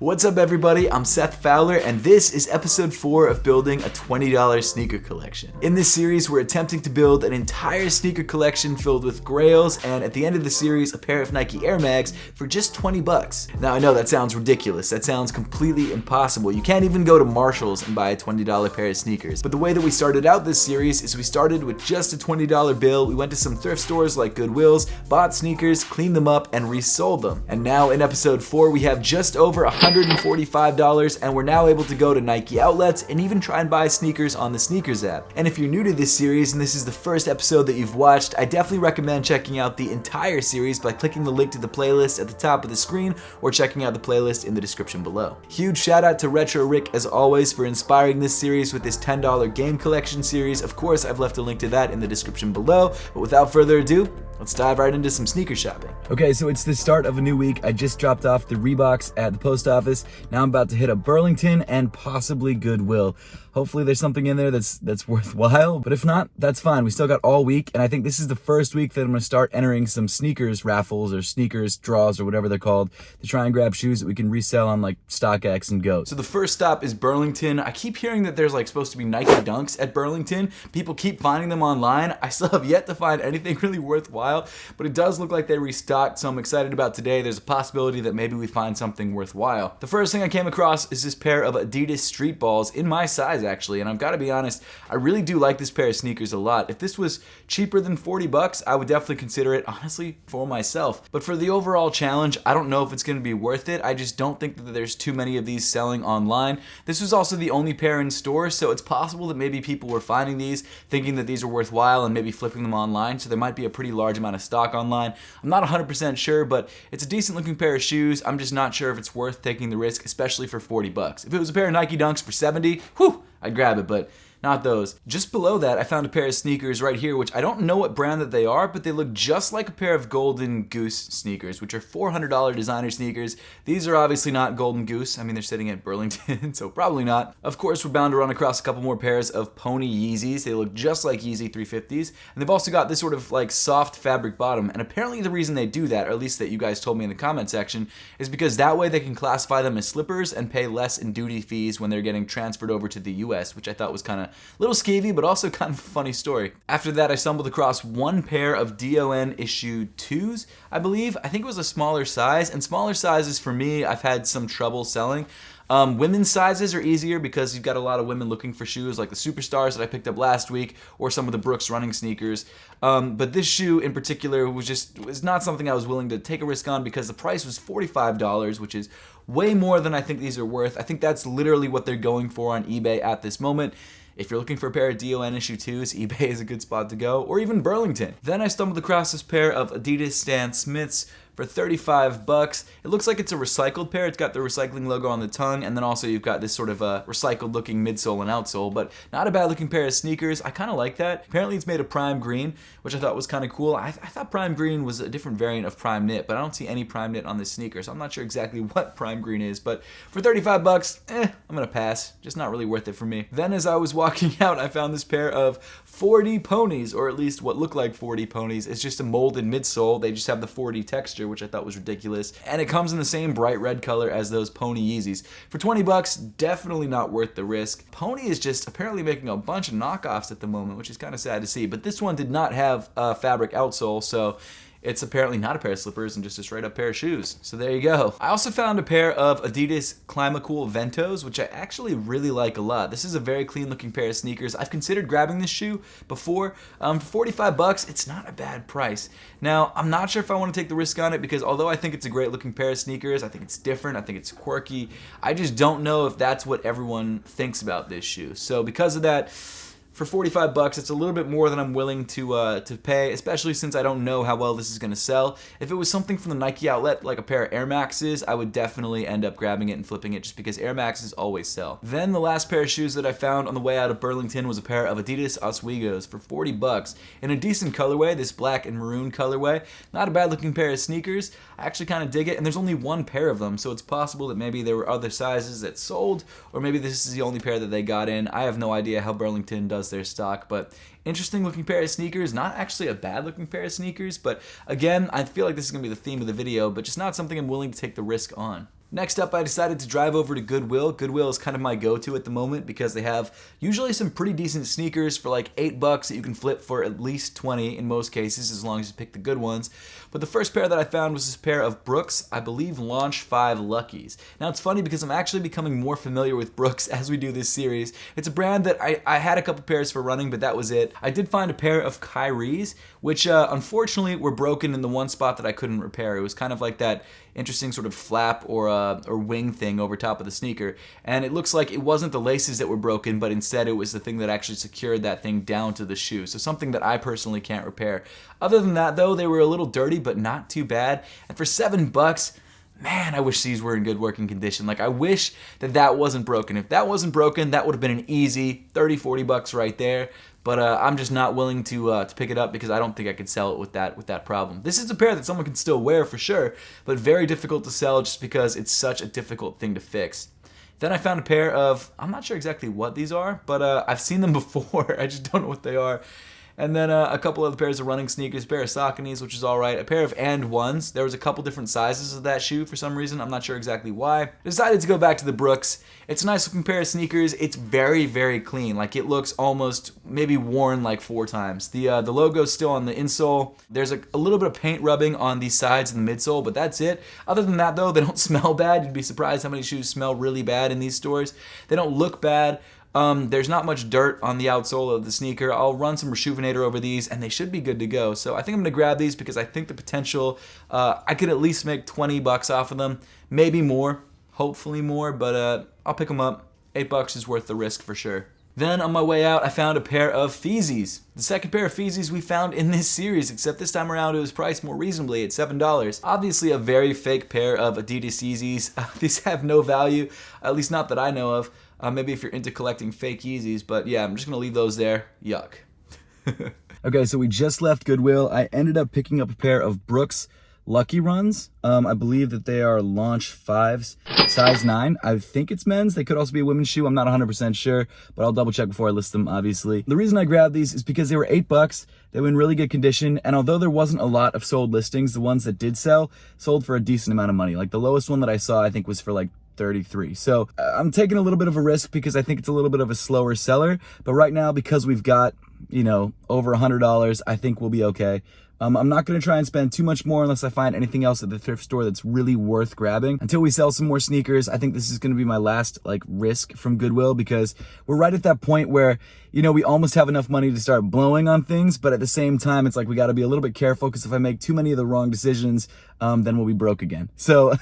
What's up everybody, I'm Seth Fowler and this is episode 4 of building a $20 sneaker collection. In this series we're attempting to build an entire sneaker collection filled with grails and at the end of the series a pair of Nike Air Mags for just 20 bucks. Now I know that sounds ridiculous, that sounds completely impossible. You can't even go to Marshall's and buy a $20 pair of sneakers. But the way that we started out this series is we started with just a $20 bill, we went to some thrift stores like Goodwill's, bought sneakers, cleaned them up and resold them. And now in episode 4 we have just over $145 and we're now able to go to Nike outlets and even try and buy sneakers on the Sneakers app. And if you're new to this series and this is the first episode that you've watched, I definitely recommend checking out the entire series by clicking the link to the playlist at the top of the screen or checking out the playlist in the description below. Huge shout out to Retro Rick as always for inspiring this series with this $10 game collection series. Of course, I've left a link to that in the description below, but without further ado, let's dive right into some sneaker shopping. Okay, so it's the start of a new week. I just dropped off the Reeboks at the post office. Now I'm about to hit up Burlington and possibly Goodwill. Hopefully there's something in there that's worthwhile, but if not, that's fine. We still got all week, and I think this is the first week that I'm gonna start entering some sneakers raffles or sneakers draws or whatever they're called to try and grab shoes that we can resell on like StockX and Go. So the first stop is Burlington. I keep hearing that there's like supposed to be Nike Dunks at Burlington. People keep finding them online. I still have yet to find anything really worthwhile, but it does look like they restocked, so I'm excited about today. There's a possibility that maybe we find something worthwhile. The first thing I came across is this pair of Adidas Street Balls in my size actually, and I've got to be honest, I really do like this pair of sneakers a lot. If this was cheaper than 40 bucks, I would definitely consider it, honestly, for myself. But for the overall challenge, I don't know if it's going to be worth it. I just don't think that there's too many of these selling online. This was also the only pair in store, so it's possible that maybe people were finding these, thinking that these are worthwhile and maybe flipping them online, so there might be a pretty large amount of stock online. I'm not 100% sure, but it's a decent looking pair of shoes. I'm just not sure if it's worth taking the risk, especially for 40 bucks. If it was a pair of Nike Dunks for 70, whew, I'd grab it, but not those. Just below that, I found a pair of sneakers right here, which I don't know what brand that they are, but they look just like a pair of Golden Goose sneakers, which are $400 designer sneakers. These are obviously not Golden Goose. I mean, they're sitting at Burlington, so probably not. Of course, we're bound to run across a couple more pairs of Pony Yeezys. They look just like Yeezy 350s, and they've also got this sort of like soft fabric bottom, and apparently the reason they do that, or at least that you guys told me in the comment section, is because that way they can classify them as slippers and pay less in duty fees when they're getting transferred over to the US, which I thought was kind of a little skeevy, but also kind of a funny story. After that, I stumbled across one pair of DON issue 2s, I believe. I think it was a smaller size, and smaller sizes for me, I've had some trouble selling. Women's sizes are easier because you've got a lot of women looking for shoes like the Superstars that I picked up last week or some of the Brooks running sneakers. But this shoe in particular was not something I was willing to take a risk on because the price was $45, which is way more than I think these are worth. I think that's literally what they're going for on eBay at this moment. If you're looking for a pair of DON issue 2s, eBay is a good spot to go, or even Burlington. Then I stumbled across this pair of Adidas Stan Smiths for 35 bucks. It looks like it's a recycled pair. It's got the recycling logo on the tongue, and then also you've got this sort of a recycled looking midsole and outsole, but not a bad looking pair of sneakers. I kind of like that. Apparently it's made of prime green, which I thought was kind of cool. I thought prime green was a different variant of prime knit, but I don't see any prime knit on this sneaker, so I'm not sure exactly what prime green is, but for 35 bucks, I'm gonna pass. Just not really worth it for me. Then as I was walking out, I found this pair of 4D ponies, or at least what look like 4D ponies. It's just a molded midsole. They just have the 4D texture, which I thought was ridiculous. And it comes in the same bright red color as those Pony Yeezys. For 20 bucks, definitely not worth the risk. Pony is just apparently making a bunch of knockoffs at the moment, which is kind of sad to see. But this one did not have a fabric outsole, so it's apparently not a pair of slippers and just a straight up pair of shoes. So there you go. I also found a pair of Adidas Climacool Ventos, which I actually really like a lot. This is a very clean looking pair of sneakers. I've considered grabbing this shoe before. For 45 bucks, it's not a bad price. Now, I'm not sure if I want to take the risk on it because although I think it's a great looking pair of sneakers, I think it's different, I think it's quirky, I just don't know if that's what everyone thinks about this shoe. So because of that, for 45 bucks, it's a little bit more than I'm willing to pay, especially since I don't know how well this is going to sell. If it was something from the Nike outlet, like a pair of Air Maxes, I would definitely end up grabbing it and flipping it just because Air Maxes always sell. Then the last pair of shoes that I found on the way out of Burlington was a pair of Adidas Oswegos for 40 bucks in a decent colorway, this black and maroon colorway. Not a bad looking pair of sneakers. I actually kind of dig it, and there's only one pair of them, so it's possible that maybe there were other sizes that sold, or maybe this is the only pair that they got in. I have no idea how Burlington does their stock, but interesting looking pair of sneakers. Not actually a bad looking pair of sneakers, but again, I feel like this is going to be the theme of the video, but just not something I'm willing to take the risk on. Next up, I decided to drive over to Goodwill. Goodwill is kind of my go-to at the moment because they have usually some pretty decent sneakers for like $8 that you can flip for at least 20 in most cases, as long as you pick the good ones. But the first pair that I found was this pair of Brooks, I believe Launch 5 Luckies. Now it's funny because I'm actually becoming more familiar with Brooks as we do this series. It's a brand that I had a couple pairs for running, but that was it. I did find a pair of Kyrie's, which unfortunately were broken in the one spot that I couldn't repair. It was kind of like that interesting sort of flap or wing thing over top of the sneaker, and it looks like it wasn't the laces that were broken, but instead it was the thing that actually secured that thing down to the shoe, so something that I personally can't repair. Other than that though, they were a little dirty but not too bad, and for $7, man, I wish these were in good working condition. Like, I wish that wasn't broken. If that wasn't broken, that would have been an easy $30-40 right there. But I'm just not willing to pick it up because I don't think I could sell it with that problem. This is a pair that someone can still wear for sure, but very difficult to sell just because it's such a difficult thing to fix. Then I found a pair of, I'm not sure exactly what these are, but I've seen them before. I just don't know what they are. And then a couple other pairs of running sneakers, a pair of Sauconys, which is alright, a pair of And Ones. There was a couple different sizes of that shoe for some reason. I'm not sure exactly why. I decided to go back to the Brooks. It's a nice looking pair of sneakers. It's very, very clean. Like, it looks almost maybe worn like 4 times. The logo's still on the insole. There's a little bit of paint rubbing on the sides and the midsole, but that's it. Other than that though, they don't smell bad. You'd be surprised how many shoes smell really bad in these stores. They don't look bad. There's not much dirt on the outsole of the sneaker. I'll run some Reshoevn8r over these and they should be good to go. So I think I'm going to grab these because I think the potential, I could at least make $20 off of them. Maybe more, hopefully more, but I'll pick them up. $8 is worth the risk for sure. Then on my way out, I found a pair of Feezys. The second pair of Feezys we found in this series, except this time around it was priced more reasonably at $7. Obviously a very fake pair of Adidas Yeezys. These have no value, at least not that I know of. Maybe if you're into collecting fake Yeezys, but yeah, I'm just gonna leave those there. Yuck. Okay, so we just left Goodwill. I ended up picking up a pair of Brooks Lucky Runs. I believe that they are Launch 5s, size 9. I think it's men's. They could also be a women's shoe. I'm not 100% sure, but I'll double check before I list them, obviously. The reason I grabbed these is because they were $8. They were in really good condition, and although there wasn't a lot of sold listings, the ones that did sell sold for a decent amount of money. Like, the lowest one that I saw, I think, was for like 33. So I'm taking a little bit of a risk because I think it's a little bit of a slower seller, but right now, because we've got, you know, over $100, I think we'll be okay. I'm not going to try and spend too much more unless I find anything else at the thrift store that's really worth grabbing. Until we sell some more sneakers, I think this is going to be my last like risk from Goodwill, because we're right at that point where, you know, we almost have enough money to start blowing on things, but at the same time, it's like we got to be a little bit careful, because if I make too many of the wrong decisions, then we'll be broke again. So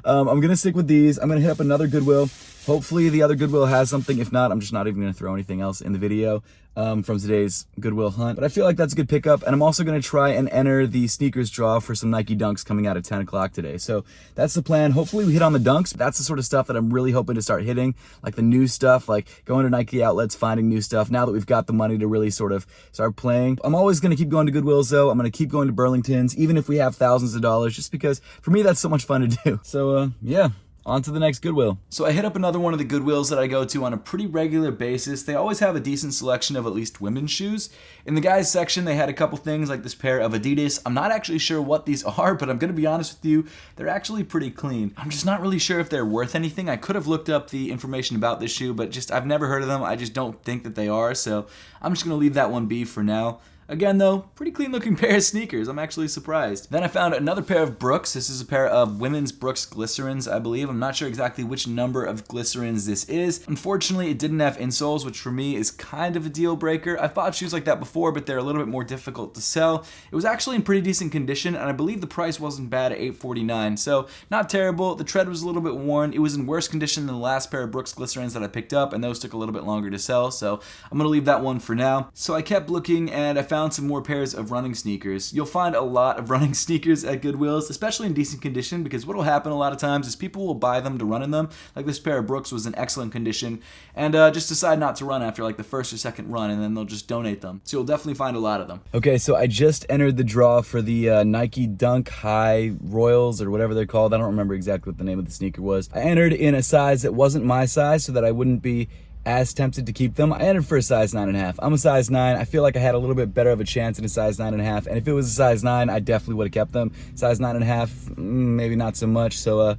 I'm going to stick with these. I'm going to hit up another Goodwill. Hopefully the other Goodwill has something. If not, I'm just not even going to throw anything else in the video from today's Goodwill hunt. But I feel like that's a good pickup, and I'm also going to try and enter the sneakers draw for some Nike Dunks coming out at 10 o'clock today. So that's the plan. Hopefully we hit on the Dunks. That's the sort of stuff that I'm really hoping to start hitting, like the new stuff, like going to Nike outlets, finding new stuff now that we've got the money to really sort of start playing. I'm always going to keep going to Goodwills though. I'm going to keep going to Burlingtons, even if we have thousands of dollars, just because for me that's so much fun to do. So yeah. On to the next Goodwill. So I hit up another one of the Goodwills that I go to on a pretty regular basis. They always have a decent selection of at least women's shoes. In the guys section, they had a couple things like this pair of Adidas. I'm not actually sure what these are, but I'm going to be honest with you, they're actually pretty clean. I'm just not really sure if they're worth anything. I could have looked up the information about this shoe, but just I've never heard of them. I just don't think that they are, so I'm just going to leave that one be for now. Again though, pretty clean looking pair of sneakers. I'm actually surprised. Then I found another pair of Brooks. This is a pair of women's Brooks Glycerins, I believe. I'm not sure exactly which number of Glycerins this is. Unfortunately, it didn't have insoles, which for me is kind of a deal breaker. I've bought shoes like that before, but they're a little bit more difficult to sell. It was actually in pretty decent condition, and I believe the price wasn't bad at $8.49, so not terrible. The tread was a little bit worn. It was in worse condition than the last pair of Brooks Glycerins that I picked up, and those took a little bit longer to sell, so I'm going to leave that one for now. So I kept looking, and I found some more pairs of running sneakers. You'll find a lot of running sneakers at Goodwills, especially in decent condition, because what will happen a lot of times is people will buy them to run in them. Like this pair of Brooks was in excellent condition, and just decide not to run after like the first or second run, and then they'll just donate them. So you'll definitely find a lot of them. Okay, so I just entered the draw for the Nike Dunk High Royals, or whatever they're called. I don't remember exactly what the name of the sneaker was. I entered in a size that wasn't my size, so that I wouldn't be as tempted to keep them. I entered for a size 9.5. I'm a size 9. I feel like I had a little bit better of a chance in a size 9.5. And if it was a size 9, I definitely would have kept them. Size 9.5, maybe not so much. So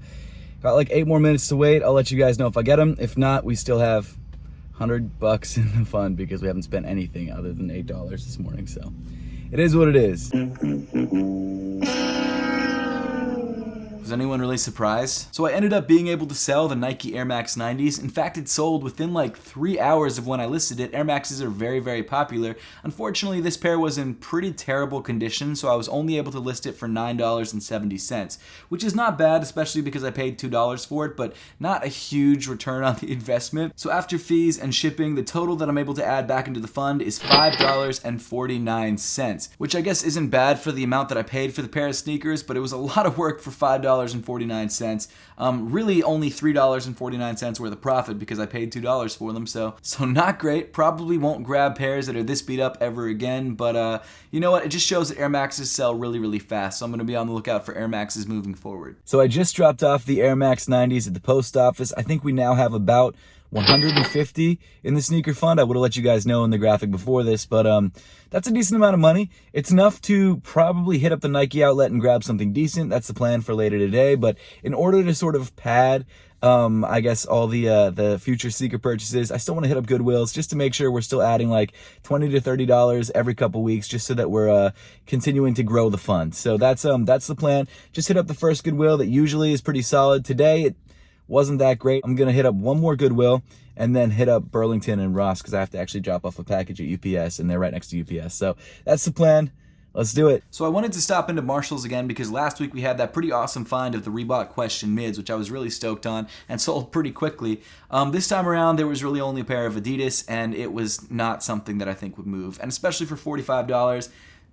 Got like 8 more minutes to wait. I'll let you guys know if I get them. If not, we still have $100 in the fund because we haven't spent anything other than $8 this morning. So it is what it is. Was anyone really surprised? So I ended up being able to sell the Nike Air Max 90s. In fact, it sold within like 3 hours of when I listed it. Air Maxes are very, very popular. Unfortunately, this pair was in pretty terrible condition, so I was only able to list it for $9.70, which is not bad, especially because I paid $2 for it, but not a huge return on the investment. So after fees and shipping, the total that I'm able to add back into the fund is $5.49, which I guess isn't bad for the amount that I paid for the pair of sneakers, but it was a lot of work for $5.49. Really only $3.49 worth of profit because I paid $2 for them, so not great. Probably won't grab pairs that are this beat up ever again, but you know what? It just shows that Air Maxes sell really, really fast, so I'm going to be on the lookout for Air Maxes moving forward. So I just dropped off the Air Max 90s at the post office. I think we now have about 150 in the sneaker fund. I would have let you guys know in the graphic before this, but that's a decent amount of money. It's enough to probably hit up the Nike outlet and grab something decent. That's the plan for later today, but in order to sort of pad I guess all the future sneaker purchases, I still want to hit up Goodwills just to make sure we're still adding like $20 to $30 every couple weeks, just so that we're continuing to grow the fund. So that's the plan. Just hit up the first Goodwill that usually is pretty solid. Today it wasn't that great. I'm gonna hit up one more Goodwill and then hit up Burlington and Ross because I have to actually drop off a package at UPS and they're right next to UPS. So that's the plan. Let's do it. So I wanted to stop into Marshall's again because last week we had that pretty awesome find of the Reebok Question mids, which I was really stoked on and sold pretty quickly. This time around there was really only a pair of Adidas, and it was not something that I think would move, and especially for $45.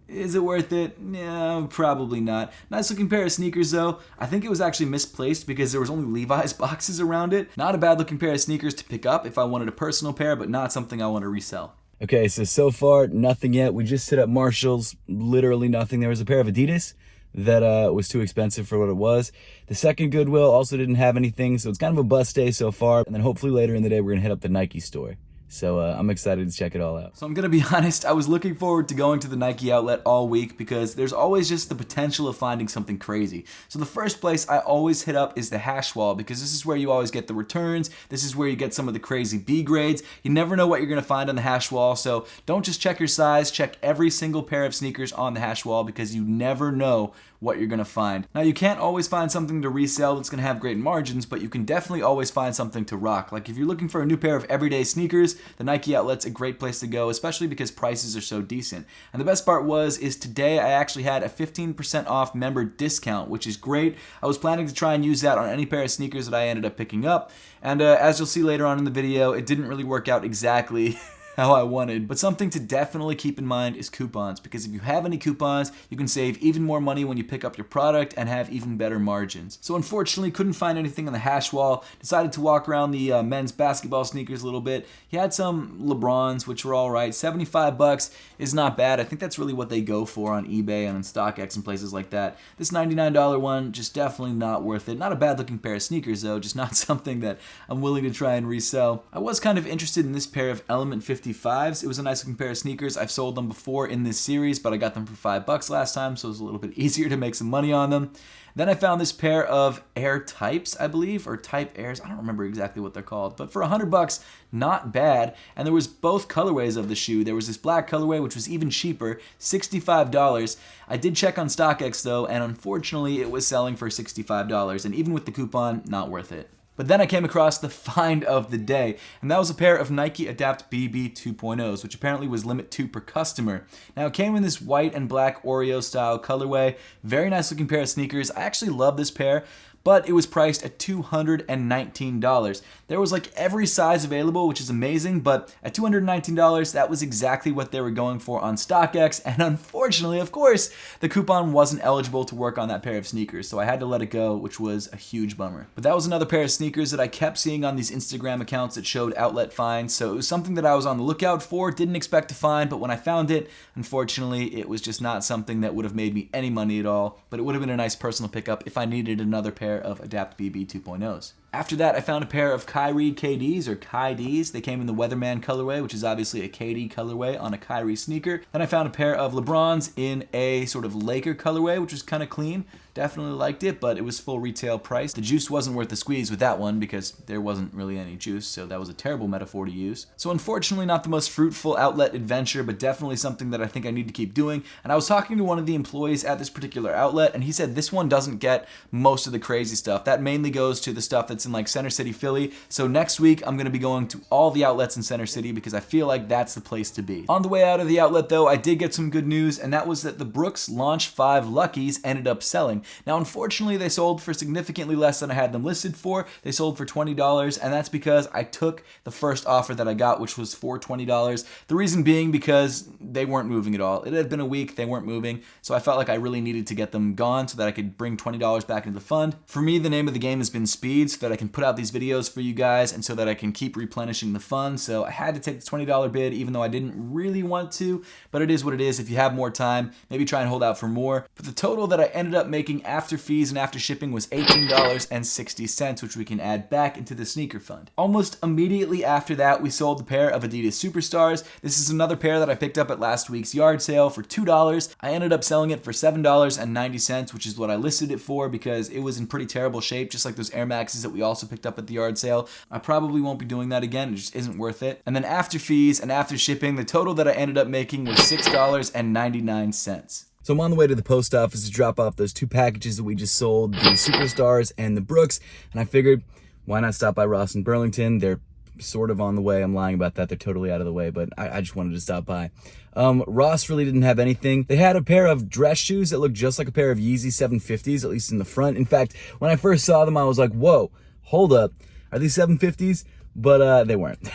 Is it worth it? No, probably not. Nice looking pair of sneakers though. I think it was actually misplaced because there was only Levi's boxes around it. Not a bad looking pair of sneakers to pick up if I wanted a personal pair, but not something I want to resell. Okay, so far, nothing yet. We just hit up Marshall's, literally nothing. There was a pair of Adidas that was too expensive for what it was. The second Goodwill also didn't have anything, so it's kind of a bust day so far. And then hopefully later in the day, we're gonna hit up the Nike store. So I'm excited to check it all out. So I'm going to be honest, I was looking forward to going to the Nike outlet all week because there's always just the potential of finding something crazy. So the first place I always hit up is the hash wall because this is where you always get the returns. This is where you get some of the crazy B grades. You never know what you're going to find on the hash wall, so don't just check your size, check every single pair of sneakers on the hash wall because you never know what you're going to find. Now, you can't always find something to resell that's going to have great margins, but you can definitely always find something to rock. Like if you're looking for a new pair of everyday sneakers, the Nike outlet's a great place to go, especially because prices are so decent. And the best part is today I actually had a 15% off member discount, which is great. I was planning to try and use that on any pair of sneakers that I ended up picking up. And as you'll see later on in the video, it didn't really work out exactly how I wanted. But something to definitely keep in mind is coupons, because if you have any coupons, you can save even more money when you pick up your product and have even better margins. So unfortunately, couldn't find anything on the hash wall. Decided to walk around the men's basketball sneakers a little bit. He had some LeBrons, which were all right. $75 is not bad. I think that's really what they go for on eBay and on StockX and places like that. This $99 one, just definitely not worth it. Not a bad looking pair of sneakers though, just not something that I'm willing to try and resell. I was kind of interested in this pair of Element 55s. It was a nice looking pair of sneakers. I've sold them before in this series, but I got them for $5 last time, so it was a little bit easier to make some money on them. Then I found this pair of Air Types, I believe, or Type Airs. I don't remember exactly what they're called, but for $100, not bad. And there was both colorways of the shoe. There was this black colorway, which was even cheaper, $65. I did check on StockX though, and unfortunately it was selling for $65, and even with the coupon, not worth it. But then I came across the find of the day, and that was a pair of Nike Adapt BB 2.0s, which apparently was limit 2 per customer. Now it came in this white and black Oreo style colorway. Very nice looking pair of sneakers. I actually love this pair, but it was priced at $219. There was like every size available, which is amazing, but at $219, that was exactly what they were going for on StockX, and unfortunately, of course, the coupon wasn't eligible to work on that pair of sneakers, so I had to let it go, which was a huge bummer. But that was another pair of sneakers that I kept seeing on these Instagram accounts that showed outlet finds, so it was something that I was on the lookout for, didn't expect to find, but when I found it, unfortunately, it was just not something that would have made me any money at all, but it would have been a nice personal pickup if I needed another pair of Adapt BB 2.0s. After that, I found a pair of Kyrie KDs, or KDs. They came in the Weatherman colorway, which is obviously a KD colorway on a Kyrie sneaker. Then I found a pair of LeBrons in a sort of Laker colorway, which was kind of clean. definitely liked it, but it was full retail price. The juice wasn't worth the squeeze with that one because there wasn't really any juice, so that was a terrible metaphor to use. So unfortunately, not the most fruitful outlet adventure, but definitely something that I think I need to keep doing. And I was talking to one of the employees at this particular outlet, and he said this one doesn't get most of the crazy stuff. That mainly goes to the stuff that's in like Center City, Philly. So next week, I'm going to be going to all the outlets in Center City because I feel like that's the place to be. On the way out of the outlet though, I did get some good news, and that was that the Brooks Launch 5 Luckies ended up selling. Now unfortunately, they sold for significantly less than I had them listed for. They sold for $20, and that's because I took the first offer that I got, which was for $20. The reason being because they weren't moving at all. It had been a week, they weren't moving, so I felt like I really needed to get them gone so that I could bring $20 back into the fund. For me, the name of the game has been speed, so that I can put out these videos for you guys and so that I can keep replenishing the fund. So I had to take the $20 bid even though I didn't really want to, but it is what it is. If you have more time, maybe try and hold out for more. But the total that I ended up making after fees and after shipping was $18.60, which we can add back into the sneaker fund. Almost immediately after that, we sold the pair of Adidas Superstars. This is another pair that I picked up at last week's yard sale for $2. I ended up selling it for $7.90, which is what I listed it for because it was in pretty terrible shape, just like those Air Maxes that we also picked up at the yard sale. I probably won't be doing that again. It just isn't worth it. And then after fees and after shipping, the total that I ended up making was $6.99. So I'm on the way to the post office to drop off those 2 packages that we just sold, the Superstars and the Brooks, and I figured, why not stop by Ross in Burlington? They're sort of on the way. I'm lying about that. They're totally out of the way, but I just wanted to stop by. Ross really didn't have anything. They had a pair of dress shoes that looked just like a pair of Yeezy 750s, at least in the front. In fact, when I first saw them, I was like, whoa, hold up. Are these 750s? But they weren't.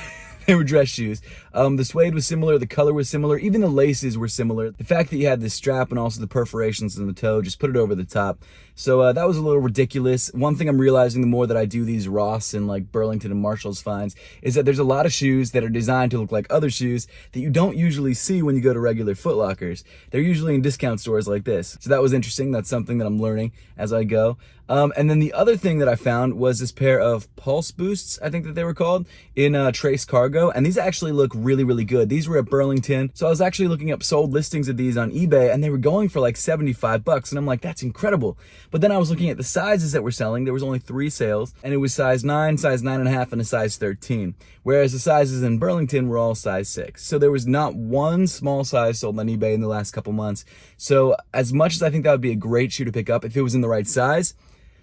They were dress shoes. The suede was similar, the color was similar, even the laces were similar. The fact that you had this strap and also the perforations in the toe just put it over the top. So that was a little ridiculous. One thing I'm realizing the more that I do these Ross and like Burlington and Marshall's finds is that there's a lot of shoes that are designed to look like other shoes that you don't usually see when you go to regular Foot Lockers. They're usually in discount stores like this. So that was interesting. That's something that I'm learning as I go. And then the other thing that I found was this pair of Pulse Boosts, I think that they were called, in Trace Cargo. And these actually look really, really good. These were at Burlington. So I was actually looking up sold listings of these on eBay, and they were going for like $75. And I'm like, that's incredible. But then I was looking at the sizes that were selling. There was only 3 sales, and it was size 9, size 9.5, and a size 13. Whereas the sizes in Burlington were all size 6. So there was not one small size sold on eBay in the last couple months. So as much as I think that would be a great shoe to pick up if it was in the right size,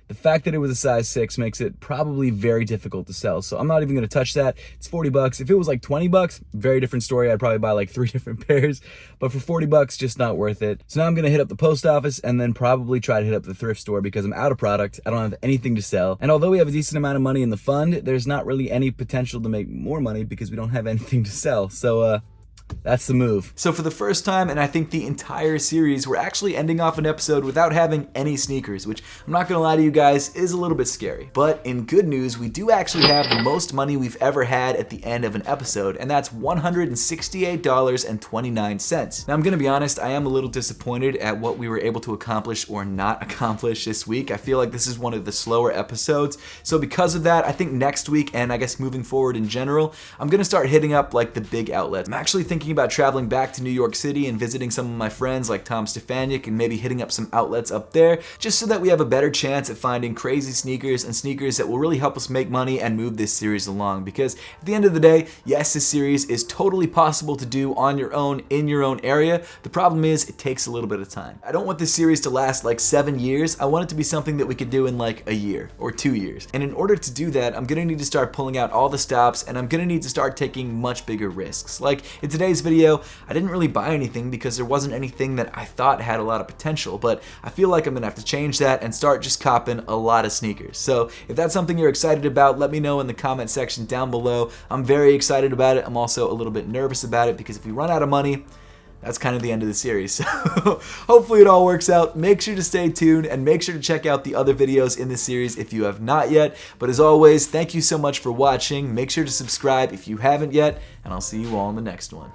the fact that it was a size 6 makes it probably very difficult to sell. So I'm not even going to touch that. It's $40. If it was like $20, very different story. I'd probably buy like 3 different pairs. But for $40, just not worth it. So now I'm going to hit up the post office and then probably try to hit up the thrift store because I'm out of product. I don't have anything to sell. And although we have a decent amount of money in the fund, there's not really any potential to make more money because we don't have anything to sell. So, that's the move. So for the first time, and I think the entire series, we're actually ending off an episode without having any sneakers, which I'm not gonna lie to you guys, is a little bit scary. But in good news, we do actually have the most money we've ever had at the end of an episode, and that's $168.29. Now I'm gonna be honest, I am a little disappointed at what we were able to accomplish or not accomplish this week. I feel like this is one of the slower episodes. So because of that, I think next week, and I guess moving forward in general, I'm gonna start hitting up like the big outlets. I'm actually thinking about traveling back to New York City and visiting some of my friends like Tom Stefaniak and maybe hitting up some outlets up there just so that we have a better chance at finding crazy sneakers and sneakers that will really help us make money and move this series along. Because at the end of the day, yes, this series is totally possible to do on your own in your own area. The problem is it takes a little bit of time. I don't want this series to last like 7 years. I want it to be something that we could do in like a year or 2 years. And in order to do that, I'm gonna need to start pulling out all the stops, and I'm gonna need to start taking much bigger risks. Like in today's video, I didn't really buy anything because there wasn't anything that I thought had a lot of potential, but I feel like I'm gonna have to change that and start just copping a lot of sneakers. So if that's something you're excited about, let me know in the comment section down below. I'm very excited about it. I'm also a little bit nervous about it because if we run out of money, that's kind of the end of the series. So hopefully it all works out. Make sure to stay tuned and make sure to check out the other videos in this series if you have not yet. But as always, thank you so much for watching. Make sure to subscribe if you haven't yet, and I'll see you all in the next one.